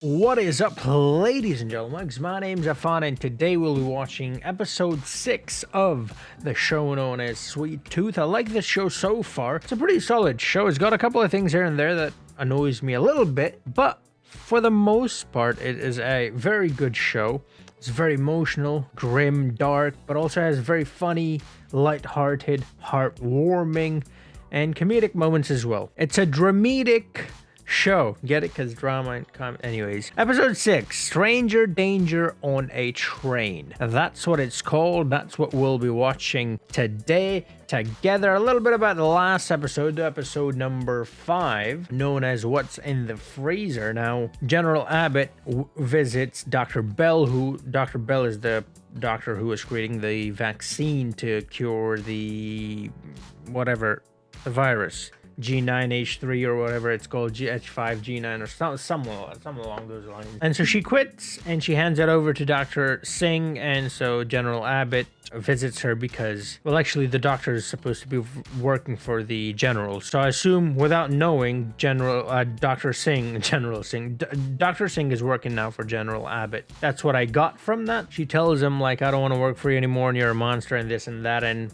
What is up, ladies and gentlemen? My name's Afan, and today we'll be watching episode 6 of the show known as Sweet Tooth. I like this show so far. It's a pretty solid show. It's got a couple of things here and there that annoys me a little bit, but for the most part, it is a very good show. It's very emotional, grim, dark, but also has very funny, light-hearted, heartwarming, and comedic moments as well. It's a dramatic show. Get it? Because drama and comedy. Anyways, episode 6, Stranger Danger on a Train. That's what it's called. That's what we'll be watching today together. A little bit about the last episode, episode number 5, known as What's in the Freezer. Now, General Abbott visits Dr. Bell, who Dr. Bell is the doctor who is creating the vaccine to cure the whatever, the virus. G9H3 or whatever it's called, H5G9 or something along those lines. And so she quits and she hands it over to Dr. Singh, and so General Abbott visits her because, well, actually the doctor is supposed to be working for the general. So I assume, without knowing, Dr. Singh is working now for General Abbott. That's what I got from that. She tells him, like, I don't want to work for you anymore and you're a monster and this and that, and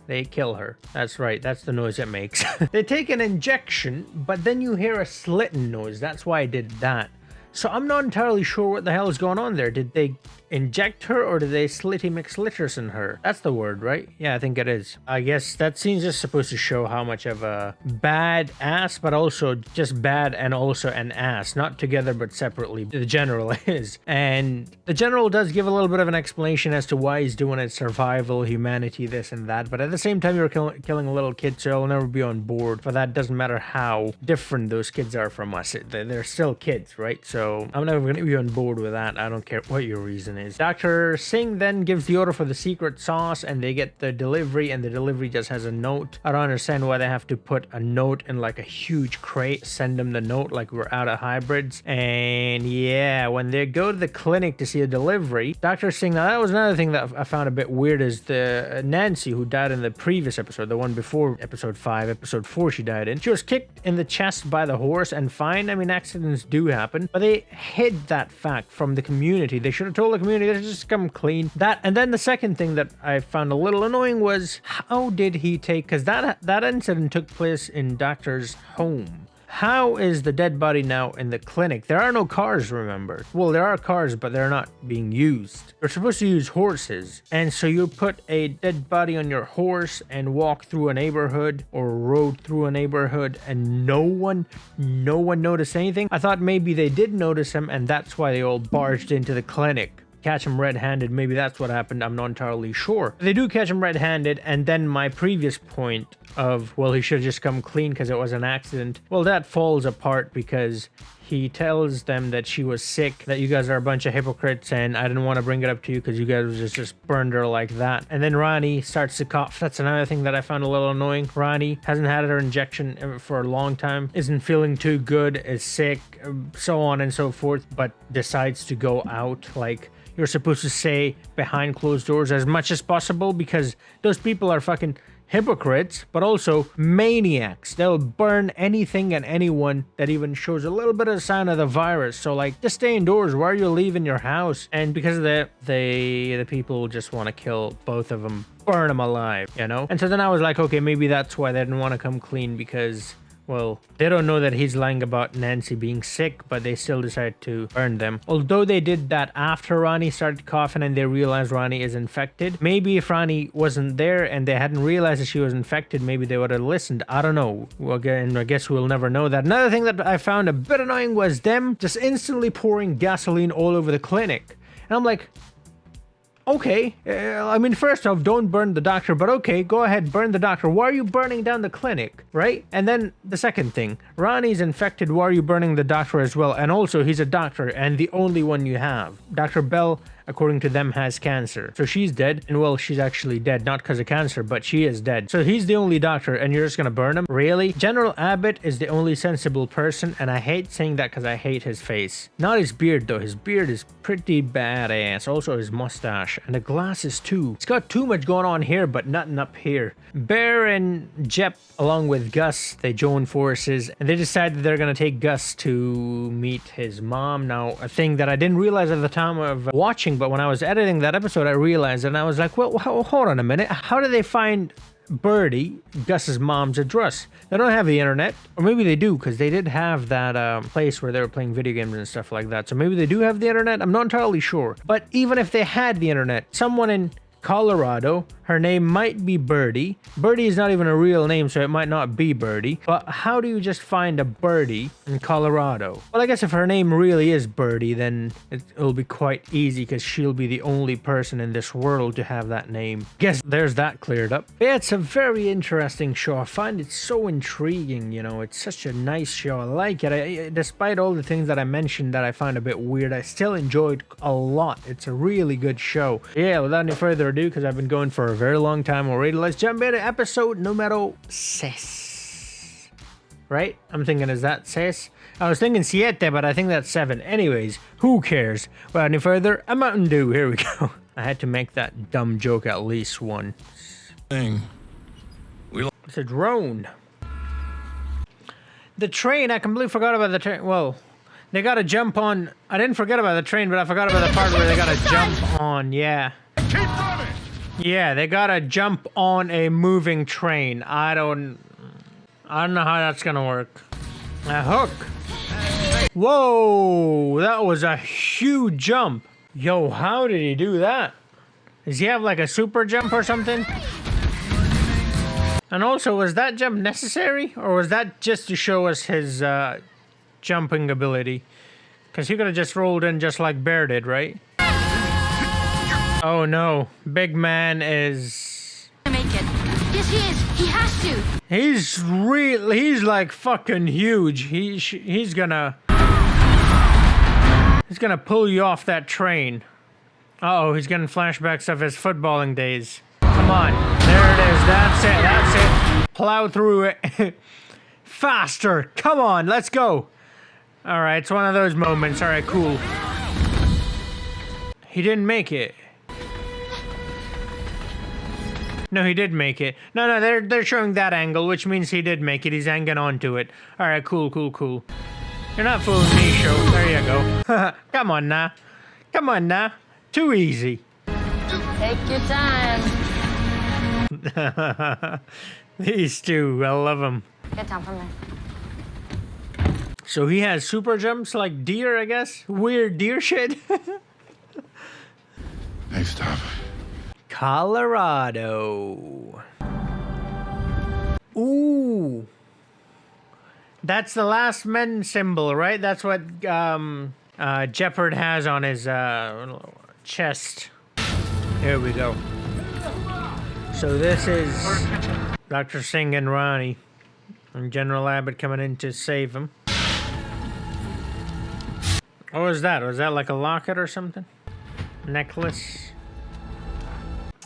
they kill her. That's right, that's the noise it makes. They take an injection, but then you hear a slitting noise. That's why I did that. So I'm not entirely sure what the hell is going on there. Did they inject her or did they slitty McSlitterson her? That's the word, right? Yeah, I think it is. I guess that scene's just supposed to show how much of a bad ass, but also just bad and also an ass. Not together, but separately. The general is. And the general does give a little bit of an explanation as to why he's doing it. Survival, humanity, this and that. But at the same time, you're killing a little kid, so I'll never be on board for that. Doesn't matter how different those kids are from us. They're still kids, right? So I'm never going to be on board with that. I don't care what your reason is. Dr. Singh then gives the order for the secret sauce and they get the delivery, and the delivery just has a note. I don't understand why they have to put a note in like a huge crate, send them the note like we're out of hybrids. And yeah, when they go to the clinic to see a delivery, Dr. Singh, now that was another thing that I found a bit weird, is the Nancy who died in the previous episode, the one before episode 5, episode 4 she died in. She was kicked in the chest by the horse and fine. I mean, accidents do happen, but they hid that fact from the community. They should have told the community to just come clean. That, and then the second thing that I found a little annoying was, how did he take, because that incident took place in Doctor's home. How is the dead body now in the clinic? There are no cars, remember? Well, there are cars, but they're not being used. They're supposed to use horses. And so you put a dead body on your horse and walk through a neighborhood or rode through a neighborhood and no one noticed anything. I thought maybe they did notice him and that's why they all barged into the clinic. Catch him red-handed, maybe that's what happened, I'm not entirely sure. They do catch him red-handed, and then my previous point of, well, he should have just come clean because it was an accident, well, that falls apart because he tells them that she was sick, that you guys are a bunch of hypocrites, and I didn't want to bring it up to you because you guys just burned her like that. And then Ronnie starts to cough. That's another thing that I found a little annoying. Ronnie hasn't had her injection for a long time, isn't feeling too good, is sick, so on and so forth, but decides to go out. Like, you're supposed to stay behind closed doors as much as possible because those people are fucking hypocrites, but also maniacs. They'll burn anything and anyone that even shows a little bit of a sign of the virus. So, like, just stay indoors. Why are you leaving your house? And because of that, the people just want to kill both of them, burn them alive, you know? And so then I was like, okay, maybe that's why they didn't want to come clean, because, well, they don't know that he's lying about Nancy being sick, but they still decide to burn them. Although they did that after Ronnie started coughing and they realized Ronnie is infected. Maybe if Ronnie wasn't there and they hadn't realized that she was infected, maybe they would have listened. I don't know. Well, again, I guess we'll never know that. Another thing that I found a bit annoying was them just instantly pouring gasoline all over the clinic. And I'm like, okay, I mean, first off, don't burn the doctor, but okay, go ahead, burn the doctor. Why are you burning down the clinic, right? And then the second thing, Ronnie's infected, why are you burning the doctor as well? And also, he's a doctor and the only one you have. Dr. Bell according to them, has cancer. So she's dead, and well, she's actually dead, not because of cancer, but she is dead. So he's the only doctor, and you're just gonna burn him? Really? General Abbott is the only sensible person, and I hate saying that because I hate his face. Not his beard, though. His beard is pretty badass. Also his mustache, and the glasses too. It's got too much going on here, but nothing up here. Bear and Jep, along with Gus, they join forces, and they decide that they're gonna take Gus to meet his mom. Now, a thing that I didn't realize at the time of watching, but when I was editing that episode, I realized, and I was like, well, hold on a minute. How did they find Birdie, Gus's mom's address? They don't have the internet, or maybe they do, because they did have that place where they were playing video games and stuff like that. So maybe they do have the internet. I'm not entirely sure. But even if they had the internet, someone in Colorado, her name might be Birdie. Birdie is not even a real name, so it might not be Birdie. But how do you just find a Birdie in Colorado? Well, I guess if her name really is Birdie, then it'll be quite easy, because she'll be the only person in this world to have that name. Guess there's that cleared up. But yeah, it's a very interesting show. I find it so intriguing, you know. It's such a nice show. I like it. Despite all the things that I mentioned that I find a bit weird, I still enjoyed a lot. It's a really good show. Yeah, without any further ado, because I've been going for a very long time already, let's jump into episode numero 6. Right? I'm thinking, is that 6? I was thinking 7, but I think that's 7. Anyways, who cares? Without any further, a Mountain Dew. Here we go. I had to make that dumb joke at least once. It's a drone. The train, I completely forgot about the train. Well, they gotta jump on. I didn't forget about the train, but I forgot about the part where they gotta jump on. Yeah. Yeah, they gotta jump on a moving train. I don't know how that's gonna work. A hook. Whoa, that was a huge jump. Yo, how did he do that? Does he have like a super jump or something? And also, was that jump necessary? Or was that just to show us his jumping ability? Because he could have just rolled in just like Bear did, right? Oh no, big man is... Make it. Yes, he is. He has to. He's like fucking huge. He's gonna pull you off that train. Uh-oh, he's getting flashbacks of his footballing days. Come on, there it is. That's it. Plow through it. Faster. Come on, let's go. All right, it's one of those moments. All right, cool. He didn't make it. No, he did make it. No, they're showing that angle, which means he did make it. He's hanging on to it. All right, cool. You're not fooling me, show. There you go. Come on now. Too easy. Take your time. These two, I love them. Get down from there. So he has super jumps like deer, I guess? Weird deer shit? Next stop. Colorado. Ooh. That's the last men symbol, right? That's what Jeopard has on his chest. Here we go. So this is Dr. Singh and Ronnie. And General Abbott coming in to save him. What was that? Was that like a locket or something? Necklace?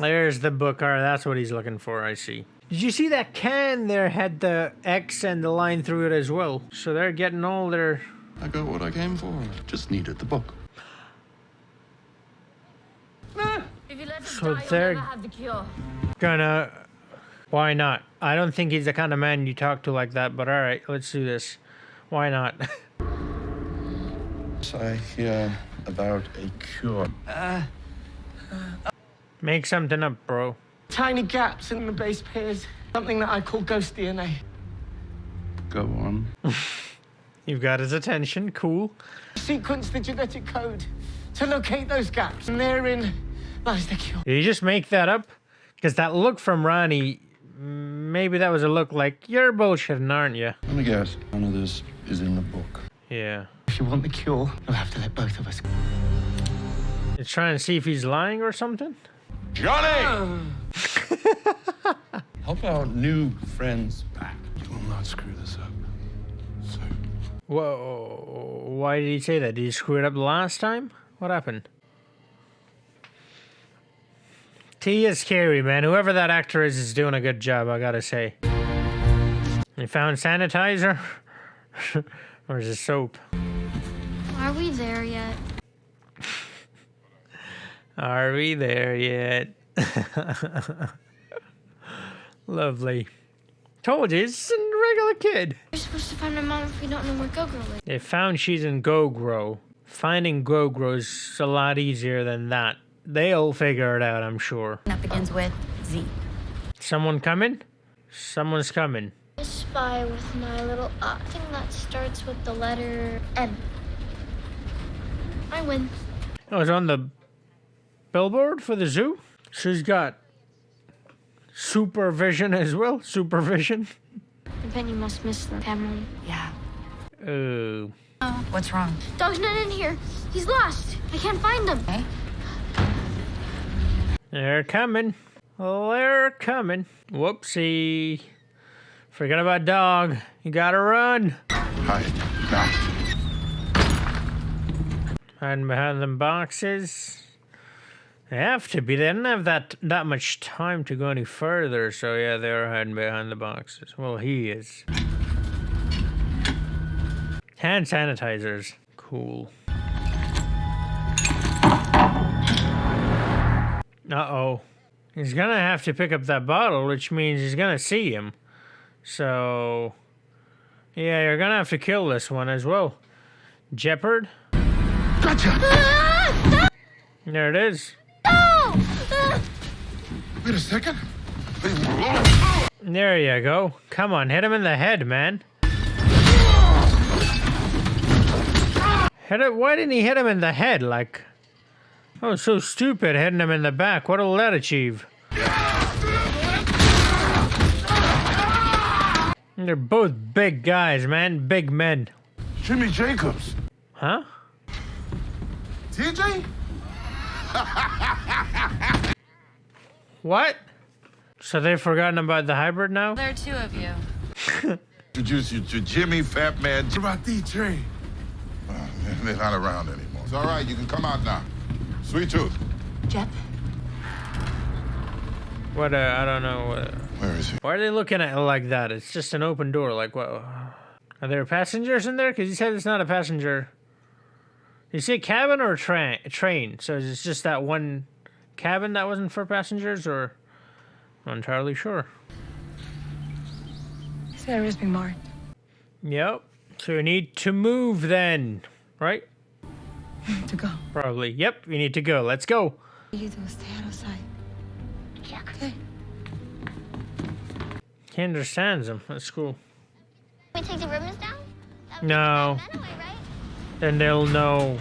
There's the book. All right, that's what he's looking for, I see. Did you see that can there had the X and the line through it as well? So they're getting all their... I got what I came for. Just needed the book. If you let us So die, they're you'll never have the cure. gonna... Why not? I don't think he's the kind of man you talk to like that, but all right, let's do this. Why not? I hear about a cure. Make something up, bro. Tiny gaps in the base pairs. Something that I call ghost DNA. Go on. You've got his attention. Cool. Sequence the genetic code to locate those gaps, and therein lies the cure. Did you just make that up? Because that look from Ronnie, maybe that was a look like, you're bullshitting, aren't you? Let me guess. None of this is in the book. Yeah. If you want the cure, you'll have to let both of us go. It's trying to see if he's lying or something? Johnny! Help our new friends back. You will not screw this up. So. Whoa. Why did he say that? Did he screw it up last time? What happened? He is scary, man. Whoever that actor is doing a good job, I gotta say. You found sanitizer? Or is it soap? Are we there yet? Are we there yet? Lovely. Told you, it's a regular kid. We're supposed to find my mom if we don't know where Go-Grow is. They found she's in Go-Grow. Finding Go-Grow's a lot easier than that. They'll figure it out, I'm sure. That begins with Z. Someone coming? Someone's coming. I spy with my little thing that starts with the letter M. I win. Oh, it's on the billboard for the zoo? She's got supervision as well. Supervision. I bet you must miss the family. Yeah. Oh. What's wrong? Dog's not in here. He's lost. I can't find him. Okay. They're coming. They're coming. Whoopsie. Forget about dog. You gotta run. Hide now. Hiding behind them boxes. They have to be. They didn't have that much time to go any further, so yeah, they're hiding behind the boxes. Well, he is. Hand sanitizers. Cool. Uh-oh. He's gonna have to pick up that bottle, which means he's gonna see him. So... yeah, you're gonna have to kill this one as well. Jeopard. Gotcha! There it is. Wait a second. There you go. Come on, hit him in the head, man. Hit it. Why didn't he hit him in the head? Like, oh, so stupid hitting him in the back. What'll that achieve? They're both big guys, man. Big men. Jimmy Jacobs. Huh? TJ? What? So they've forgotten about the hybrid now? There are two of you. Introduce you to Jimmy Fat Man. What about DJ? They're not around anymore. It's all right. You can come out now. Sweet Tooth. Jep. What, I don't know. Where is he? Why are they looking at it like that? It's just an open door. Like, what? Are there passengers in there? Because you said it's not a passenger. Did you say cabin or train? So it's just that one cabin that wasn't for passengers, or? Not entirely sure. This area's been marked. Yep. So we need to move then, right? To go. Probably. Yep, we need to go. Let's go. You do stay outside. Check. Okay. He understands them. That's cool. We take the ribbons down? That would No. be anyway, right? Then they'll know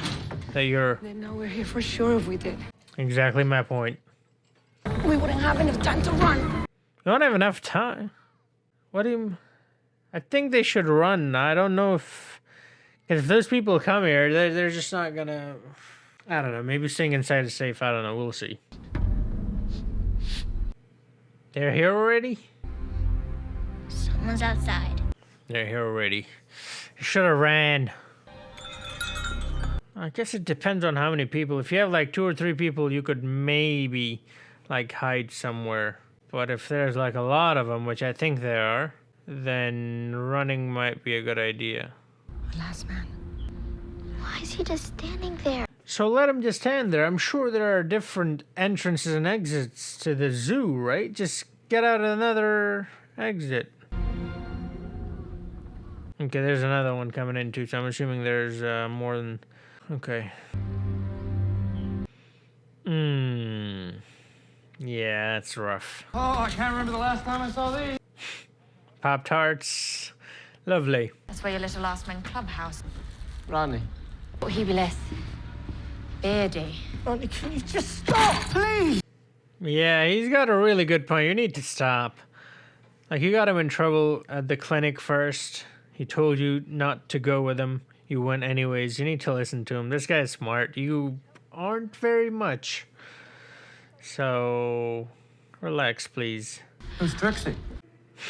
that you're They know we're here for sure if we did. exactly my point. We wouldn't have enough time to run. You don't have enough time. What do you... I think they should run. I don't know if... Because if those people come here, they're just not gonna... I don't know. Maybe staying inside is safe. I don't know. We'll see. They're here already? Someone's outside. They're here already. Should have ran. I guess it depends on how many people. If you have like 2 or 3 people, you could maybe like hide somewhere. But if there's like a lot of them, which I think there are, then running might be a good idea. Last man. Why is he just standing there? So let him just stand there. I'm sure there are different entrances and exits to the zoo, right? Just get out another exit. Okay, there's another one coming in too, so I'm assuming there's more than... Okay. Yeah, that's rough. Oh, I can't remember the last time I saw these. Pop-Tarts. Lovely. That's where your little last man clubhouse. Ronnie. He be less. Beardy. Ronnie, can you just stop, please? Yeah, he's got a really good point. You need to stop. Like, you got him in trouble at the clinic first. He told you not to go with him. You went anyways. You need to listen to him. This guy's smart. You aren't very much. So, relax, please. Who's Trixie?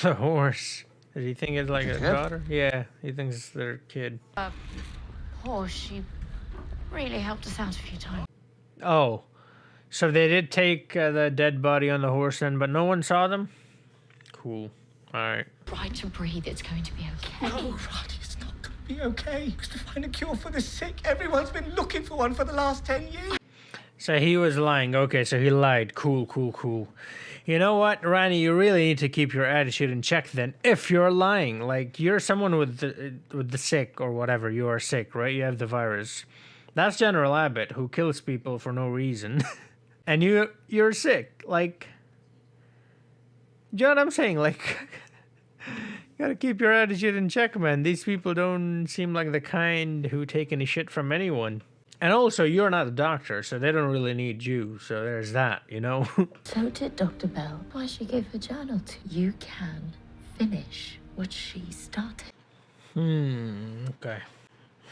The horse. Does he think it's like a Kid? daughter? Yeah, he thinks it's their kid. Oh, she really helped us out a few times. Oh, So they did take the dead body on the horse then, but no one saw them? Cool. Alright. Try to breathe. It's going to be okay. No, Roddy, it's not going to be okay. Because to find a cure for the sick, everyone's been looking for one for the last 10 years. So he was lying. Okay, so he lied. Cool. You know what, Rani, you really need to keep your attitude in check then, if you're lying. Like, you're someone with the sick or whatever. You are sick, right? You have the virus. That's General Abbott, who kills people for no reason. And you're sick. Like, do you know what I'm saying? Like, you gotta keep your attitude in check, man. These people don't seem like the kind who take any shit from anyone. And also, you're not a doctor, so they don't really need you. So there's that, you know? So did Dr. Bell. Why she gave her journal to you can finish what she started. Okay.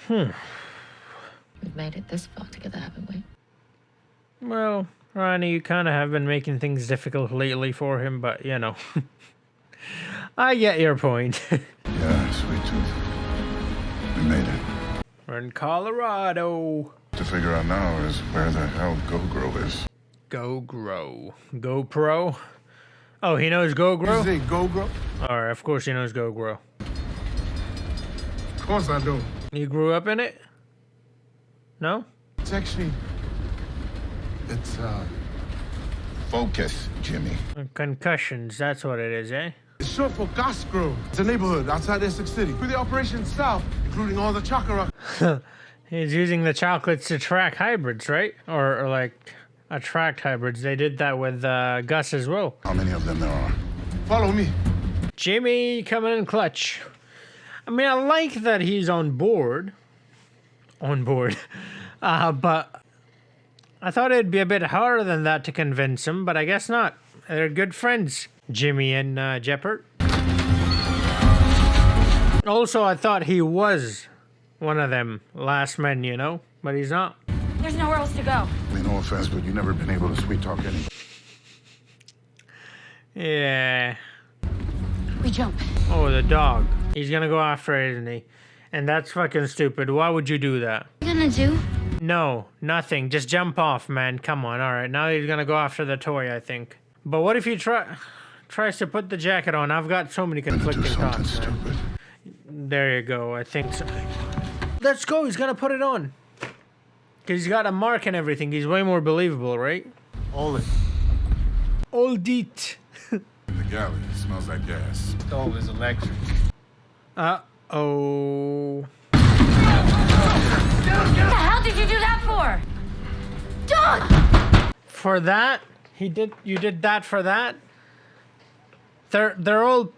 We've made it this far together, haven't we? Well, Ronnie, you kind of have been making things difficult lately for him, but, you know. I get your point. Yeah, Sweet Tooth. We made it. We're in Colorado. To figure out now is where the hell GoGro is. GoGro. GoPro? Oh, he knows GoGro? You say GoGro? Alright, of course he knows GoGro. Of course I do. You grew up in it? No? It's actually... It's, Focus, Jimmy. Concussions, that's what it is, eh? it's short for Cosgrove. It's a neighborhood outside Essex City. Through the Operation South, including all the chakra. He's using the chocolates to track hybrids, right? Or like, attract hybrids. They did that with Gus as well. How many of them there are? Follow me. Jimmy coming in clutch. I mean, I like that he's on board. But I thought it'd be a bit harder than that to convince him, but I guess not. They're good friends, Jimmy and Jeppert. Also, I thought he was one of them last men, you know? But he's not. There's nowhere else to go. I mean, no offense, but you've never been able to sweet talk anybody. Yeah. We jump. Oh, the dog. He's gonna go after it, isn't he? And that's fucking stupid. Why would you do that? What are you gonna do? No, nothing. Just jump off, man. Come on. All right, now he's gonna go after the toy, I think. But what if he tries to put the jacket on? I've got so many conflicting Do something thoughts, man. stupid. There you go. I think so. Let's go. He's gonna put it on. Cause he's got a mark and everything. He's way more believable, right? All it. Old it. In the galley, it smells like gas. Stove is electric. Uh-oh. What the hell did you do that for? Dog! For that? You did that for that? They're all...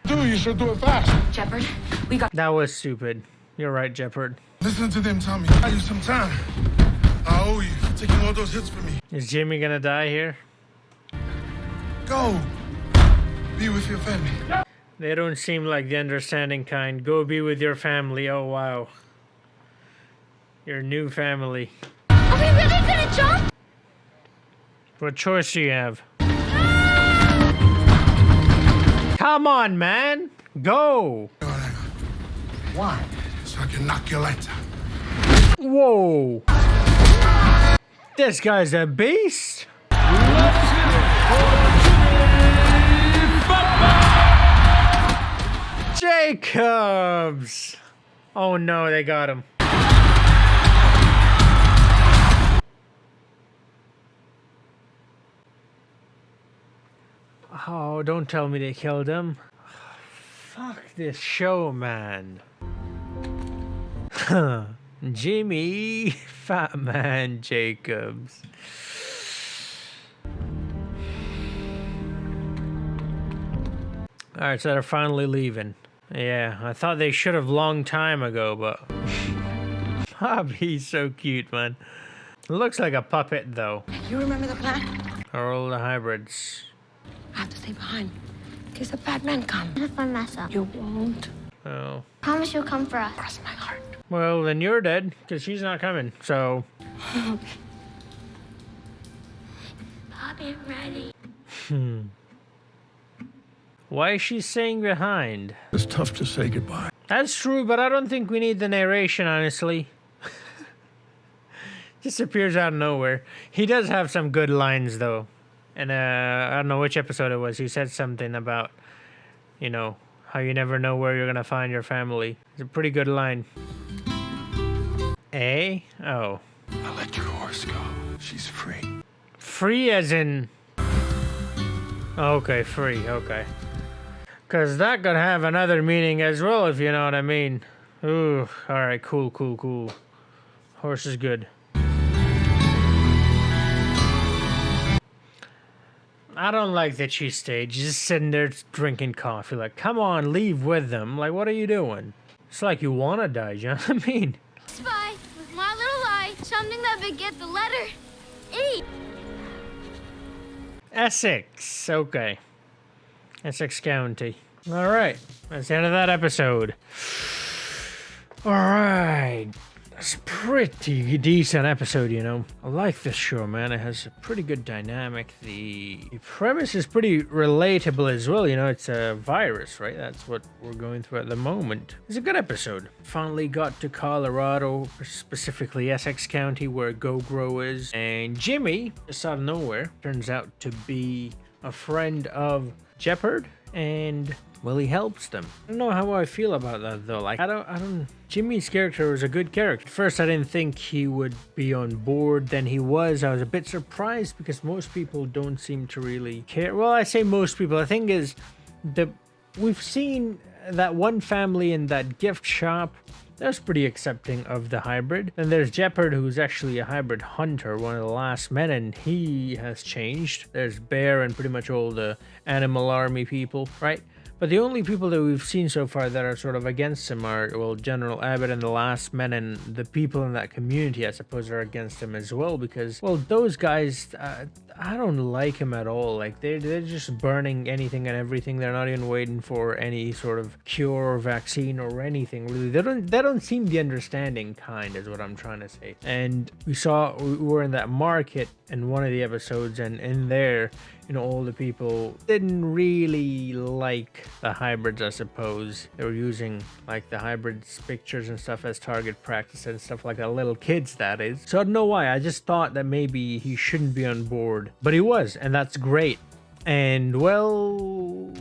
Dude, you should do it fast. Jeppert, we got... That was stupid. You're right, Jeppert. Listen to them tell me. I you some time. I owe you for taking all those hits for me. Is Jimmy gonna die here? Go. Be with your family. They don't seem like the understanding kind. Go be with your family. Oh, wow. Your new family. Are we really gonna jump? What choice do you have? Come on, man. Go. Why? So I can knock your lights out. Whoa. This guy's a beast. Jacobs. Oh no, they got him. Oh, don't tell me they killed him. Fuck this show, man. Jimmy Fat Man Jacobs. Alright, so they're finally leaving. Yeah, I thought they should have long time ago, but... Bobby's so cute, man. Looks like a puppet, though. You remember the plan? Are all the hybrids. I have to stay behind. In case the bad men come. What if I mess up? You won't. Oh. Promise you'll come for us. Cross my heart. Well, then you're dead, because she's not coming, so... Bobby, I'm ready. Why is she staying behind? It's tough to say goodbye. That's true, but I don't think we need the narration, honestly. Just appears out of nowhere. He does have some good lines though. And I don't know which episode it was. He said something about, you know, how you never know where you're gonna find your family. It's a pretty good line. Eh? Oh. I let your horse go. She's free. Free as in... Okay, free, okay. Because that could have another meaning as well, if you know what I mean. Ooh, alright, cool, cool, cool. Horse is good. I don't like that she stayed. Just sitting there drinking coffee. Like, come on, leave with them. Like, what are you doing? It's like you want to die, you know what I mean? Spy, with my little eye, something that would get the letter E. Essex. Okay. Essex County. Alright. That's the end of that episode. Alright. It's a pretty decent episode, you know. I like this show, man. It has a pretty good dynamic. The premise is pretty relatable as well, you know. It's a virus, right? That's what we're going through at the moment. It's a good episode. Finally got to Colorado, specifically Essex County, where GoGro is. And Jimmy, just out of nowhere, turns out to be a friend of Jeopard, and well, he helps them. I don't know how I feel about that though. Like, I don't. Jimmy's character was a good character. At first, I didn't think he would be on board. Then he was. I was a bit surprised because most people don't seem to really care. Well, I say most people. The thing is, we've seen that one family in that gift shop. That's pretty accepting of the hybrid. Then there's Jeopard, who's actually a hybrid hunter, one of the last men, and he has changed. There's Bear and pretty much all the animal army people, right? But the only people that we've seen so far that are sort of against him are, well, General Abbott and the last men, and the people in that community, I suppose, are against him as well, because, well, those guys, I don't like him at all. Like, they're just burning anything and everything. They're not even waiting for any sort of cure or vaccine or anything, really. They don't seem the understanding kind, is what I'm trying to say. And we were in that market in one of the episodes, and in there, you know, all the people didn't really like the hybrids, I suppose. They were using, like, the hybrids pictures and stuff as target practice and stuff like that. Little kids, that is. So I don't know why. I just thought that maybe he shouldn't be on board. But he was, and that's great. And, well...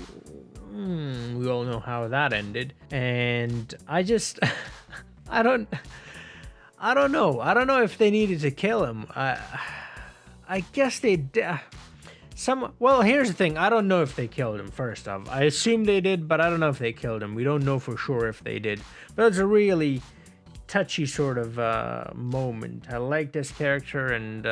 we all know how that ended. And I just... I don't know. I don't know if they needed to kill him. I guess they did. Well, here's the thing. I don't know if they killed him, first off. I assume they did, but I don't know if they killed him. We don't know for sure if they did. But it's a really touchy sort of moment. I like this character, and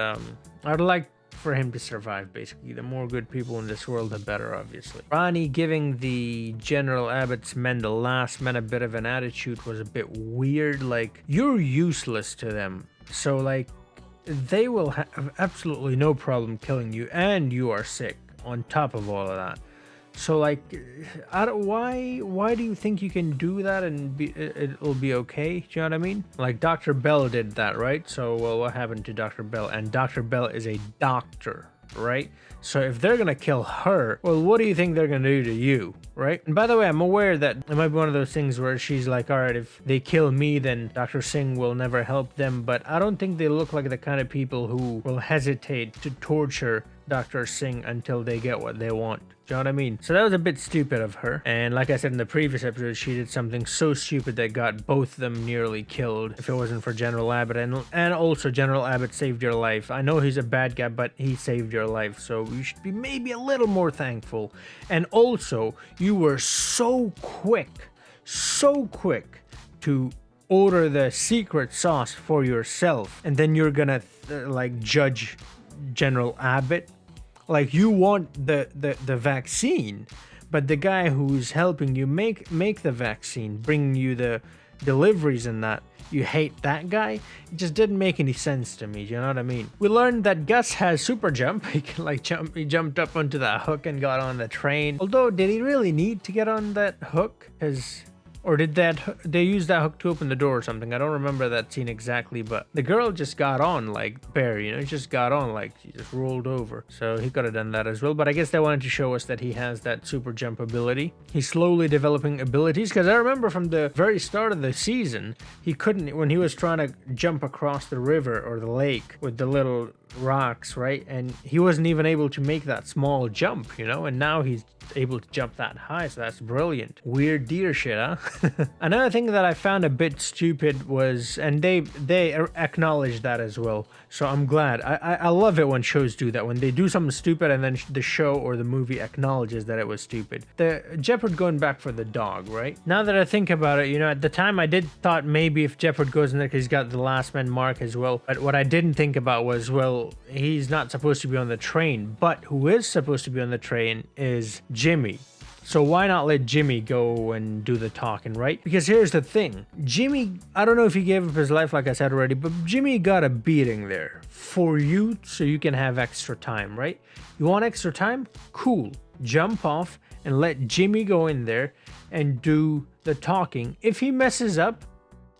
I'd like for him to survive, basically. The more good people in this world, the better, obviously. Ronnie giving the General Abbott's men, the last men, a bit of an attitude was a bit weird. Like, you're useless to them. So, like, they will have absolutely no problem killing you, and you are sick on top of all of that. So, like, why do you think you can do that and it'll be okay? Do you know what I mean? Like, Dr. Bell did that, right? So, well, what happened to Dr. Bell? And Dr. Bell is a doctor, right? So if they're gonna kill her, well, what do you think they're gonna do to you, right? And by the way, I'm aware that it might be one of those things where she's like, all right, if they kill me, then Dr. Singh will never help them. But I don't think they look like the kind of people who will hesitate to torture Dr. Singh until they get what they want. Do you know what I mean? So that was a bit stupid of her. And like I said in the previous episode, she did something so stupid that got both of them nearly killed if it wasn't for General Abbott. And also General Abbott saved your life. I know he's a bad guy, but he saved your life. So you should be maybe a little more thankful. And also, you were so quick to order the secret sauce for yourself. And then you're gonna like judge General Abbott. Like, you want the vaccine, but the guy who's helping you make the vaccine, bringing you the deliveries and that, you hate that guy? It just didn't make any sense to me, you know what I mean? We learned that Gus has super jump. He can like jump, he jumped up onto that hook and got on the train. Although, did he really need to get on that hook? Because Or did they use that hook to open the door or something? I don't remember that scene exactly, but the girl just got on like Bear, you know, just got on like she just rolled over. So he could have done that as well, but I guess they wanted to show us that he has that super jump ability. He's slowly developing abilities, because I remember from the very start of the season, he couldn't, when he was trying to jump across the river or the lake with the little rocks, right? And he wasn't even able to make that small jump, you know, and now he's able to jump that high, so that's brilliant. Weird deer shit, huh? Another thing that I found a bit stupid was, and they acknowledged that as well, so I'm glad. I love it when shows do that, when they do something stupid and then the show or the movie acknowledges that it was stupid. The Jeopard going back for the dog, right? Now that I think about it, you know, at the time I did thought maybe if Jeopard goes in there, because he's got the last man mark as well, but what I didn't think about was, well, he's not supposed to be on the train, but who is supposed to be on the train is Jimmy. So why not let Jimmy go and do the talking, right? Because here's the thing. Jimmy, I don't know if he gave up his life like I said already, but Jimmy got a beating there for you so you can have extra time, right? You want extra time? Cool. Jump off and let Jimmy go in there and do the talking. If he messes up,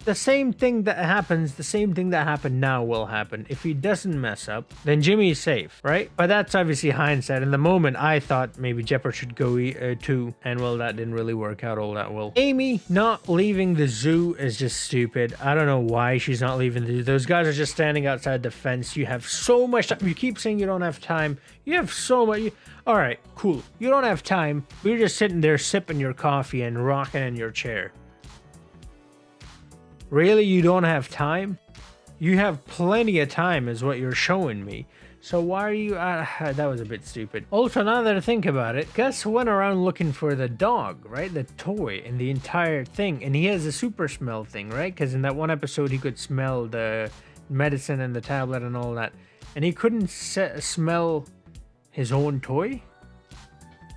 the same thing that happened now will happen. If he doesn't mess up, then Jimmy is safe, right? But that's obviously hindsight. In the moment, I thought maybe Jeopard should go too, and well, that didn't really work out all that well. Amy not leaving the zoo is just stupid. I don't know why she's not leaving the zoo. Those guys are just standing outside the fence. You have so much time. You keep saying you don't have time. You have so much. All right, cool. You don't have time. You're just sitting there sipping your coffee and rocking in your chair. Really, you don't have time? You have plenty of time is what you're showing me. So why are you... that was a bit stupid. Also, now that I think about it, Gus went around looking for the dog, right? The toy and the entire thing. And he has a super smell thing, right? Because in that one episode, he could smell the medicine and the tablet and all that. And he couldn't smell his own toy?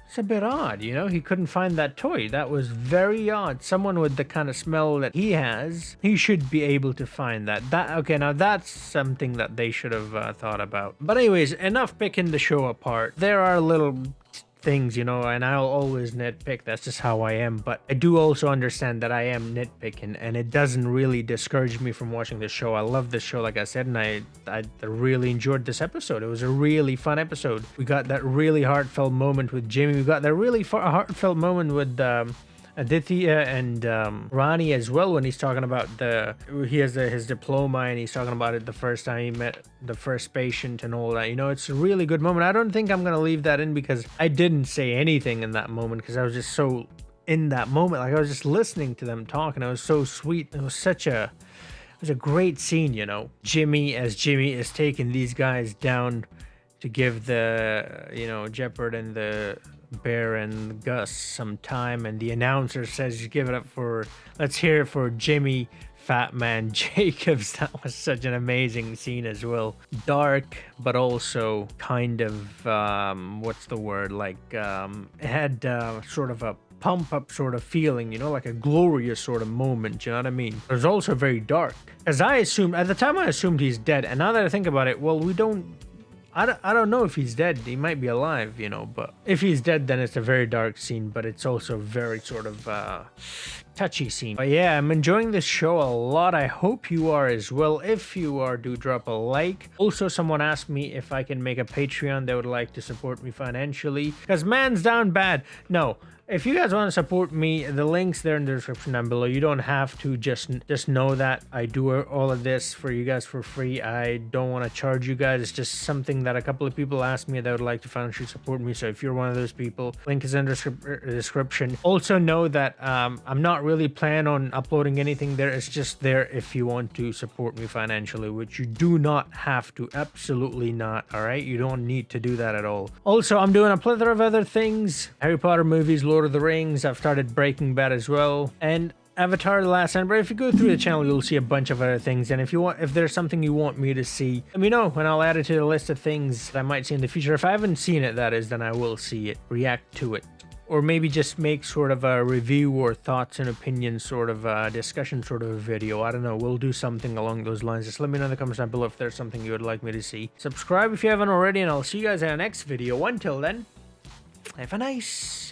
It's a bit odd, you know? He couldn't find that toy. That was very odd. Someone with the kind of smell that he has, he should be able to find that. Okay, now that's something that they should have thought about. But anyways, enough picking the show apart. There are little things, you know, and I'll always nitpick. That's just how I am. But I do also understand that I am nitpicking, and it doesn't really discourage me from watching the show. I love this show, like I said, and I really enjoyed this episode. It was a really fun episode. We got that really heartfelt moment with Jimmy. We got that really heartfelt moment with Aditya and Ronnie as well, when he's talking about he has his diploma and he's talking about it the first time he met the first patient and all that. You know, it's a really good moment. I don't think I'm gonna leave that in because I didn't say anything in that moment because I was just so in that moment. Like I was just listening to them talk and it was so sweet. It was a great scene, you know. Jimmy is taking these guys down to give the, you know, Jeopard and the Bear and Gus some time, and the announcer says, give it up for, let's hear it for Jimmy Fat Man Jacobs. That was such an amazing scene as well. Dark, but also kind of, what's the word, like, it had sort of a pump up sort of feeling, you know, like a glorious sort of moment, you know what I mean? It was also very dark, as I assumed, at the time I assumed he's dead, and now that I think about it, well, I don't know if he's dead. He might be alive, you know, but if he's dead, then it's a very dark scene, but it's also very sort of touchy scene. But yeah, I'm enjoying this show a lot. I hope you are as well. If you are, do drop a like. Also, someone asked me if I can make a Patreon. They would like to support me financially because man's down bad. No. If you guys want to support me, the link's there in the description down below. You don't have to, just know that I do all of this for you guys for free. I don't want to charge you guys. It's just something that a couple of people asked me that would like to financially support me. So if you're one of those people, link is in the description. Also know that I'm not really planning on uploading anything there. It's just there if you want to support me financially, which you do not have to. Absolutely not. All right, you don't need to do that at all. Also, I'm doing a plethora of other things. Harry Potter movies, Lord of the Rings. I've started Breaking Bad as well, and Avatar: The Last Airbender. If you go through the channel, you'll see a bunch of other things, and if there's something you want me to see, let me know and I'll add it to the list of things that I might see in the future. If I haven't seen it, that is, then I will see it, react to it, or maybe just make sort of a review or thoughts and opinions sort of discussion sort of a video. I don't know, we'll do something along those lines. Just let me know in the comments down below if there's something you would like me to see. Subscribe if you haven't already, and I'll see you guys in the next video. Until then, have a nice